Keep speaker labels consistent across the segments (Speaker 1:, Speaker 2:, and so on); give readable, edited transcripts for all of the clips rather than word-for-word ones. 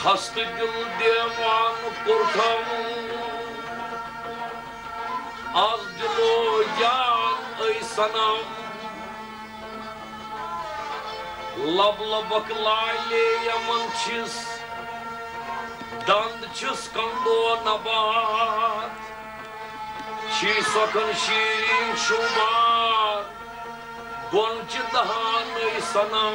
Speaker 1: Hastı gül devan kurtam az dilu yan ey sanam labla bak lale yaman çiz dand çiz kando nabat çi sakın şirin şubat Gonca dahanı sanam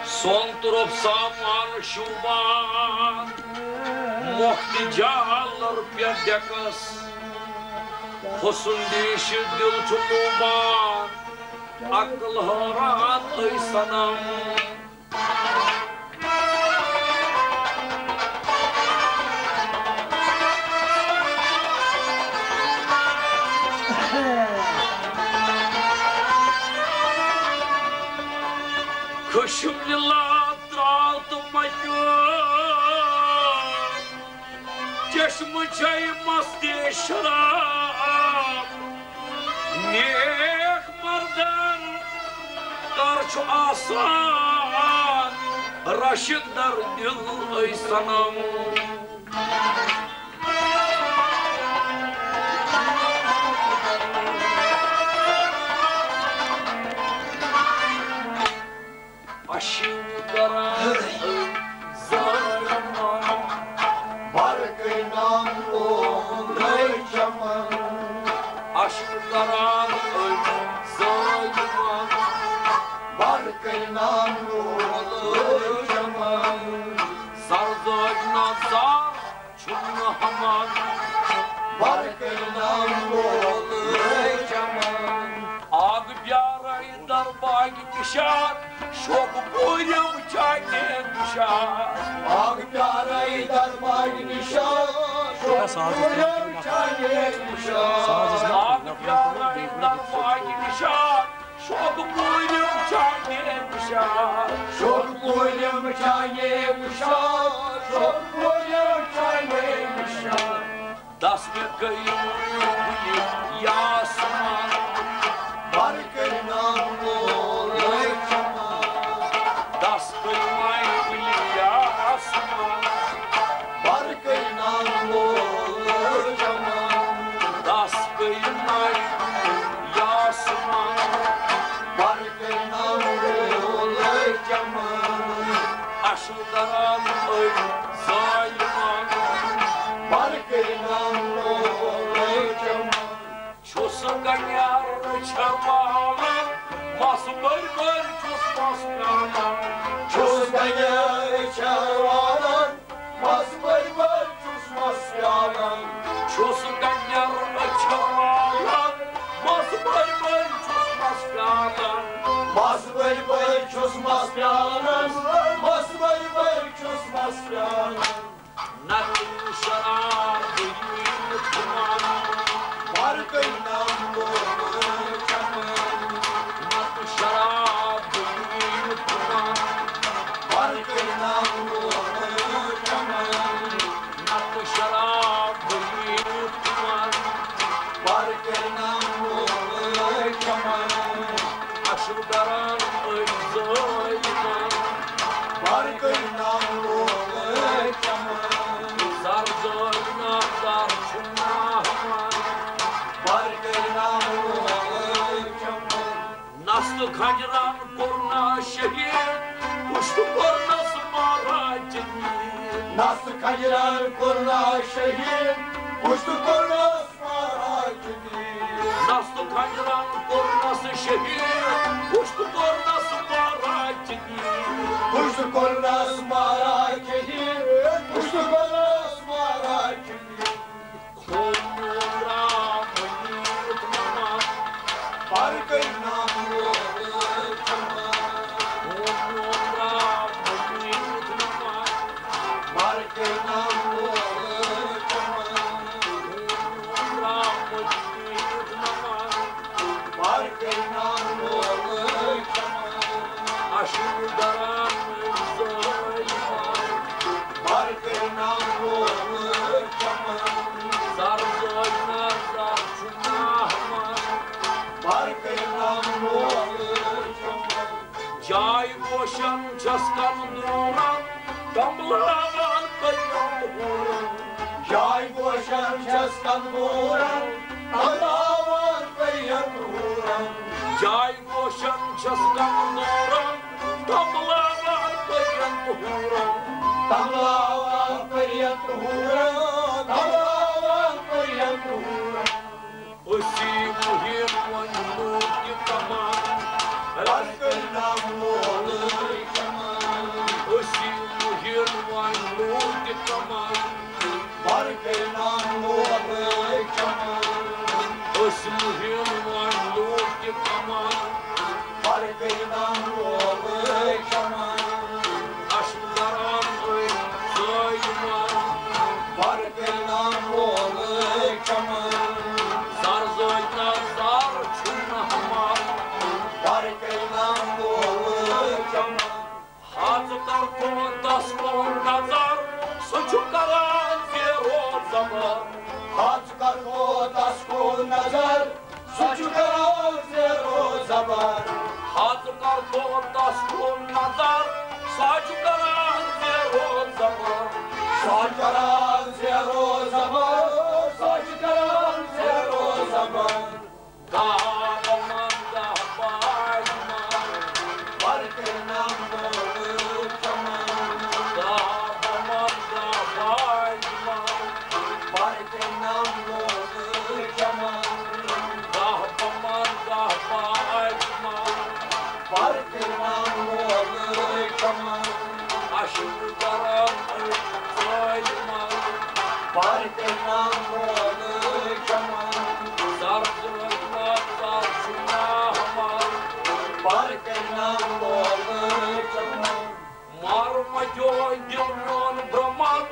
Speaker 1: Son durup saman şuban Muhticalar pyadekas Husun dişi dil çuluban Akıl harat sanam Kışım lila traltım ayı Çeşmi çayı masti şarap Nek mardan Karşı asan Raşidar dil sanam Aşıklara zarma
Speaker 2: Barkıyla uğraşamam
Speaker 1: Aşıklara zarma
Speaker 2: Barkıyla uğraşamam
Speaker 1: Zarzojna zar çunna haman
Speaker 2: Barkıyla uğraşamam
Speaker 1: Ağ biyarayı darbay gitmişar Şok boyum çayne düşar
Speaker 2: Ağkarayı darmayı nişan Şokuyum çayne kuşan
Speaker 1: Ağ biyarayı darbay gitmişar Şok boyum çayne düşar
Speaker 2: Şokuyum çayne kuşan Şokuyum çayne kuşan
Speaker 1: Das mir kayım yasman
Speaker 2: Barkıyla uğraşamam
Speaker 1: Das kılmay yasman
Speaker 2: Barkıyla uğraşamam
Speaker 1: Das kılmay yasman
Speaker 2: Barkıyla uğraşamam
Speaker 1: Aşıldaran öl zayman
Speaker 2: Barkıyla uğraşamam
Speaker 1: Çusun ganyar çarmağın Masum bır çus masmağın
Speaker 2: Çuzgaya çarvanan Masbay var çuzmaz yalan
Speaker 1: Çusun ganyar çarmağın Masum bır çus masmağın
Speaker 2: Masbay var çuzmaz yalan Masbay var çuzmaz yalan
Speaker 1: Nakın şarabı yutman
Speaker 2: Barkıyla uğraşamam
Speaker 1: Nakın şarabı yutman
Speaker 2: Barkıyla uğraşamam
Speaker 1: Nakın şarabı yutman
Speaker 2: Barkıyla uğraşamam
Speaker 1: Aşıldaran öl-zayman
Speaker 2: Barkıyla uğraşamam
Speaker 1: Zarzojna zar çunahman
Speaker 2: Barkıyla uğraşamam
Speaker 1: Nasıl kanyaran korna şehir Uçtu kornası maracini
Speaker 2: Nasıl kayıran kurna şehir Uçtu kornas maracini
Speaker 1: Nasıl kanyaran kornası şehir Uçtu kornası maracini
Speaker 2: Uçtu kornas maracini Uçtu kornas maracini
Speaker 1: Konura mıyıtmama
Speaker 2: Barkıyla uğraşamam
Speaker 1: Konura mıyıtmama
Speaker 2: Barkıyla uğraşamam
Speaker 1: Konura mıyıtmama
Speaker 2: Barkıyla uğraşamam
Speaker 1: Aşıldaran zayman
Speaker 2: Barkıyla uğraşamam
Speaker 1: Zarzojna zar çunahman
Speaker 2: Barkıyla uğraşamam
Speaker 1: Cay boşan çaskan duran Damlavan kayyan vuran
Speaker 2: Yay boşan çaskan vuran Allah'ın kıyam vuran
Speaker 1: Cay boşan çaskan duran Damlavan koyan tuhuran
Speaker 2: Damlavan koyan tuhuran Damlavan koyan tuhuran
Speaker 1: Osi muhim vanluki kaman
Speaker 2: Barkınam olur kaman
Speaker 1: Osi muhim vanluki kaman
Speaker 2: Barkınam olur kaman
Speaker 1: Osi muhim vanluki kaman
Speaker 2: Barkınam olur kaman
Speaker 1: Aşkdaran soyman
Speaker 2: Barkınam olur kaman
Speaker 1: Zar zoyna zar çunahman
Speaker 2: Barkınam olur kaman
Speaker 1: Hazıkar kondaskon nazar Suçukaran zero zaman
Speaker 2: Hatkar kodaskun nazar Suçu karan zero zaman
Speaker 1: Hazıkar kondaskon nazar Suçukaran zero zaman
Speaker 2: Saç karan zero zaman Saç karan zero zaman
Speaker 1: Dağlaman da bayman
Speaker 2: Barkınam olur kaman
Speaker 1: Dağlaman da bayman
Speaker 2: Barkınam olur kaman
Speaker 1: Dağlaman da bayman
Speaker 2: Barkınam olur kaman
Speaker 1: Aşkdaran soyman
Speaker 2: Barkınam olur kaman
Speaker 1: Zar zoyna zar çunahman
Speaker 2: Barkınam olur kaman
Speaker 1: Marma gönlün brahman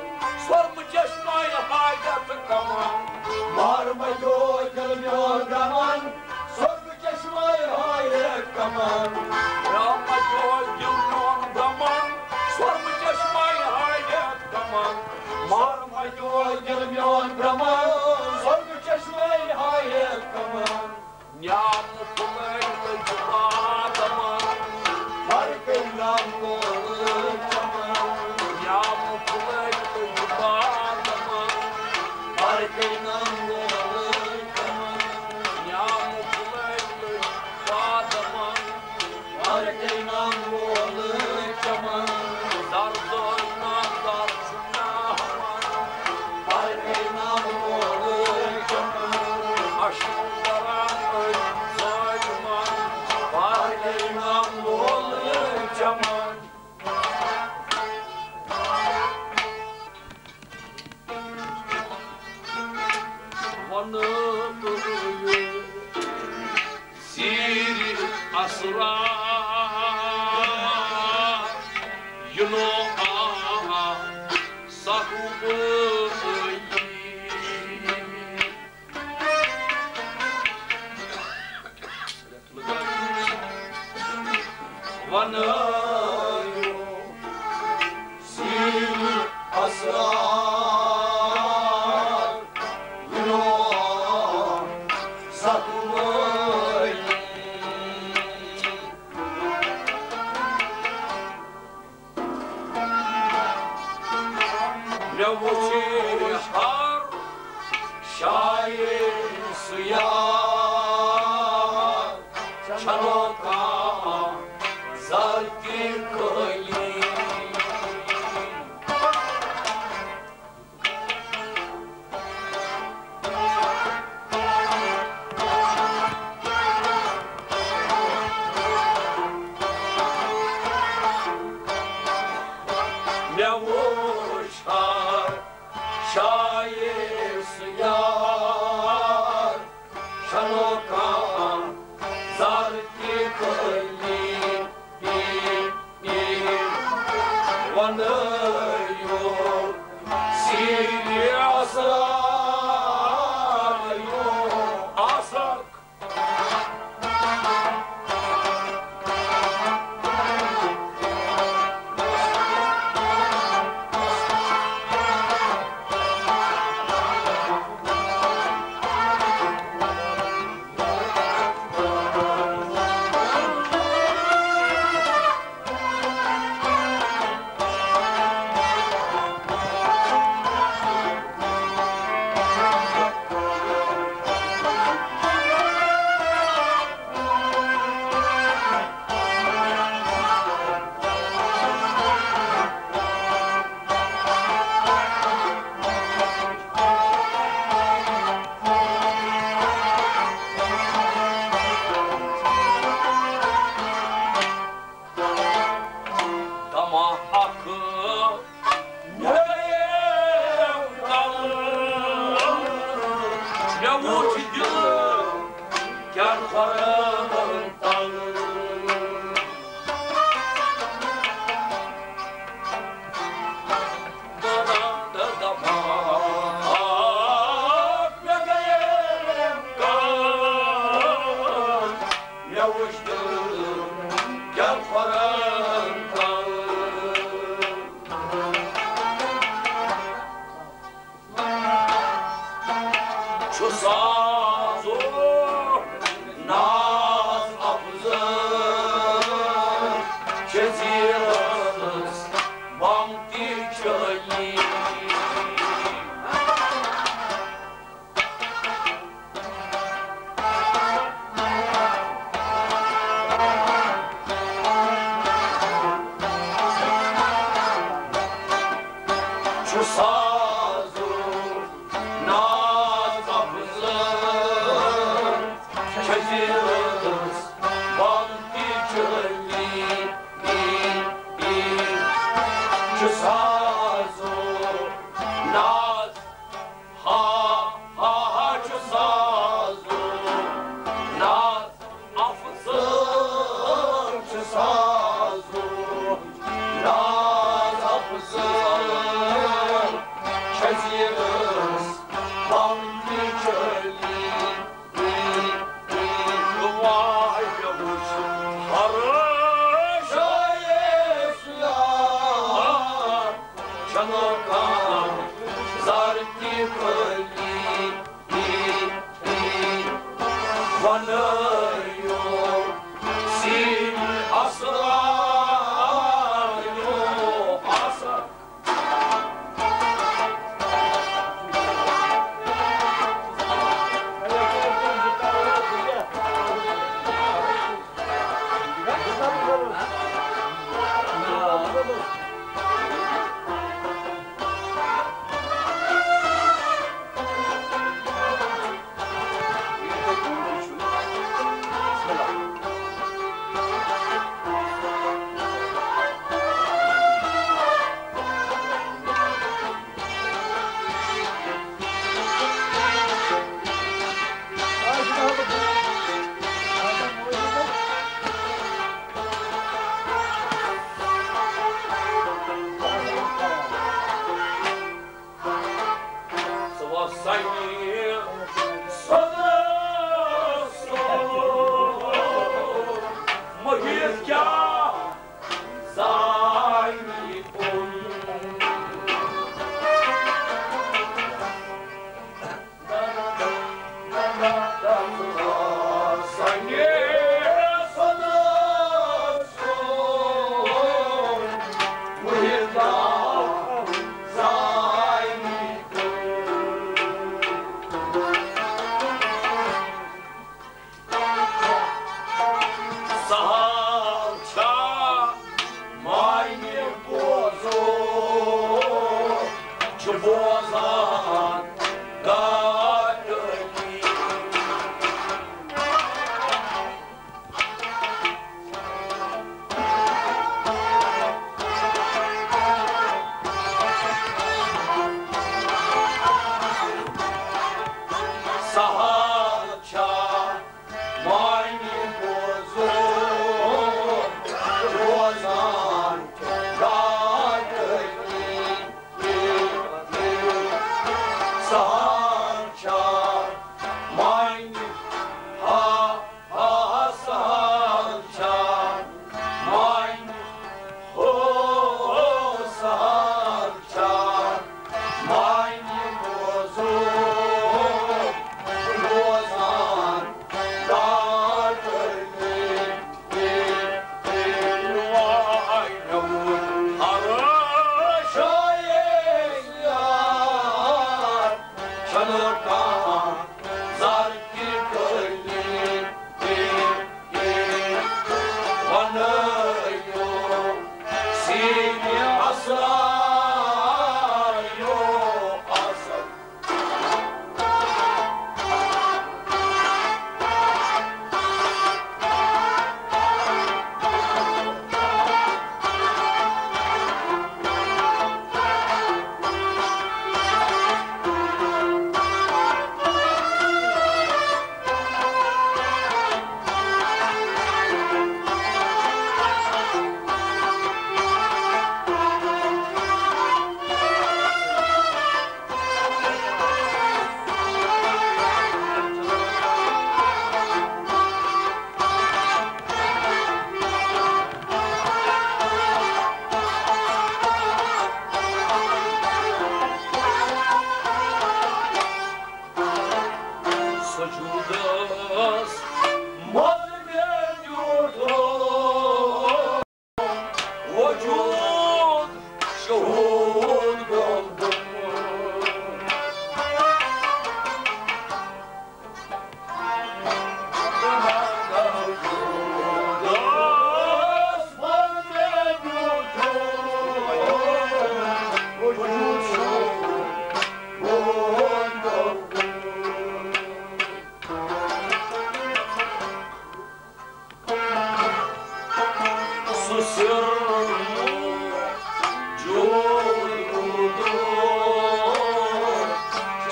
Speaker 1: Sorma çeşmeyi hayatı kaman
Speaker 2: Varma gönlüm kaman Sorgu çeşmeyi hayret kaman
Speaker 1: Marma gönlün brahman Sorma çeşmeyi hayat kaman
Speaker 2: Varma gönlüm kaman Sorgu çeşmeyi hayret kaman
Speaker 1: Nyamu kulaylı yuvadaman
Speaker 2: Barkınam olur kaman
Speaker 1: Nyamu kulaylı yuvadaman
Speaker 2: Barkınam olur kaman
Speaker 1: Nyamu kulaylı yuvadaman
Speaker 2: Barkınam olur kaman
Speaker 1: Zar zoyna zar çunahman
Speaker 2: Barkınam olur kaman
Speaker 1: Aşkdaran soyman
Speaker 2: Barkınam olur kaman
Speaker 1: Vanıdırıyor Siri asrar Yuno'a sakubı Vanıdırıyor
Speaker 2: Sil asrar Yuno sakımay
Speaker 1: Ne vuçi har
Speaker 2: Şair sıyar Çanoka Zarki kıyı
Speaker 1: ne vuçar
Speaker 2: Şair sıyar Çanoka Zarki kıyı Vanıyor Sili asrar
Speaker 1: asak hakkı nereye kalır? Yavuz yılım gel karın dalır.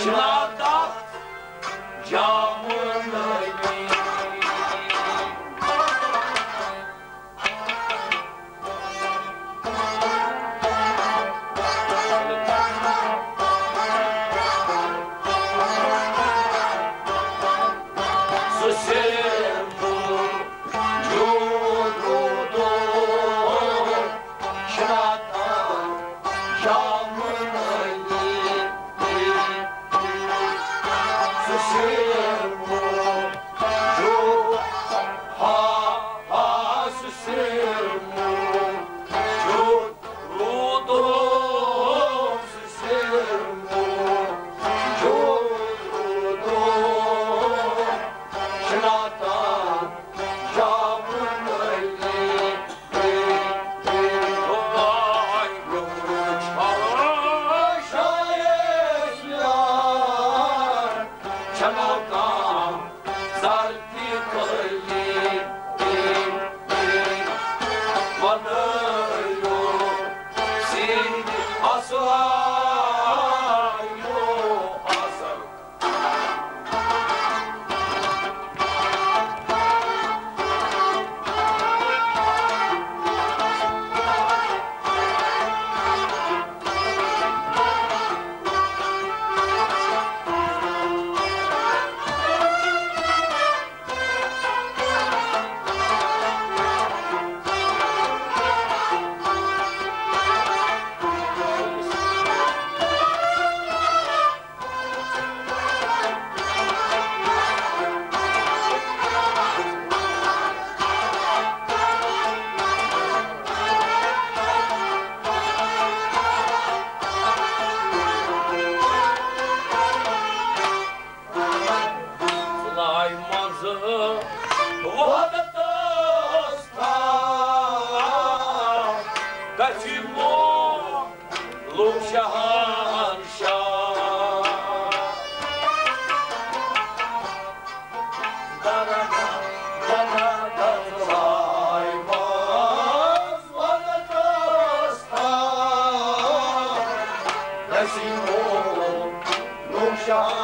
Speaker 1: Çınar'da camını
Speaker 2: Shine.